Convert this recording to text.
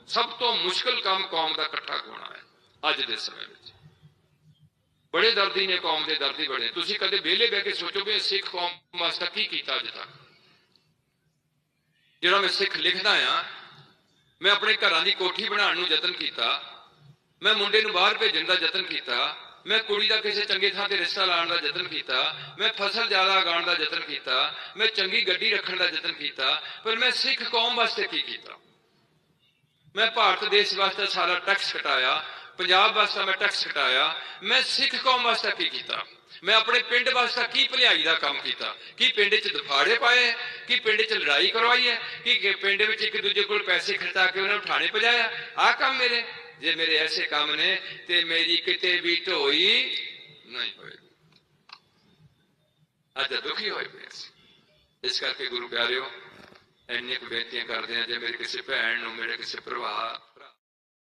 सब तो मुश्किल काम कौम का इकट्ठा होना है अज के समय में। बड़े दर्दी ने कौम के दर्दी बड़े। तुसीं कदे वेले बह के सोचो भी सिख कौम वास्ते की कीता अज तक। जिहड़ा मैं सिख लिखदा आ, मैं अपने घरां दी कोठी बनाउण नूं यतन कीता, मैं मुंडे नूं बाहर भेजण दा यतन कीता, मैं कुड़ी दा किसी चंगी थां ते रिश्ता लाउण दा यतन कीता, मैं फसल ज्यादा उगाउण दा यतन कीता, मैं चंगी गड्डी रखण दा यतन कीता, पर मैं सिख कौम वास्ते की कीता? मैं भारत देश वास्ते सारा टैक्स कटाया, पंजाब वास्ते मैं टैक्स कटाया, मैं सिख कौम वास्ते की कीता? मैं अपने पिंड वास्ते की भलाई का काम किया? कि पिंड च दफाड़े पाए, कि पिंड च लड़ाई करवाई है, कि पिंड में एक दूजे को पैसे खर्चा के उन्हें उठाने पजाया? आ काम मेरे, जे मेरे ऐसे काम ने ते मेरी किते भी ढोई नहीं होएगी। अज दुखी होए पे इस करके गुरु प्यारिओ इन्नी बेनतियां करते हैं, जे मेरी किसी भैन मेरे किसी भरा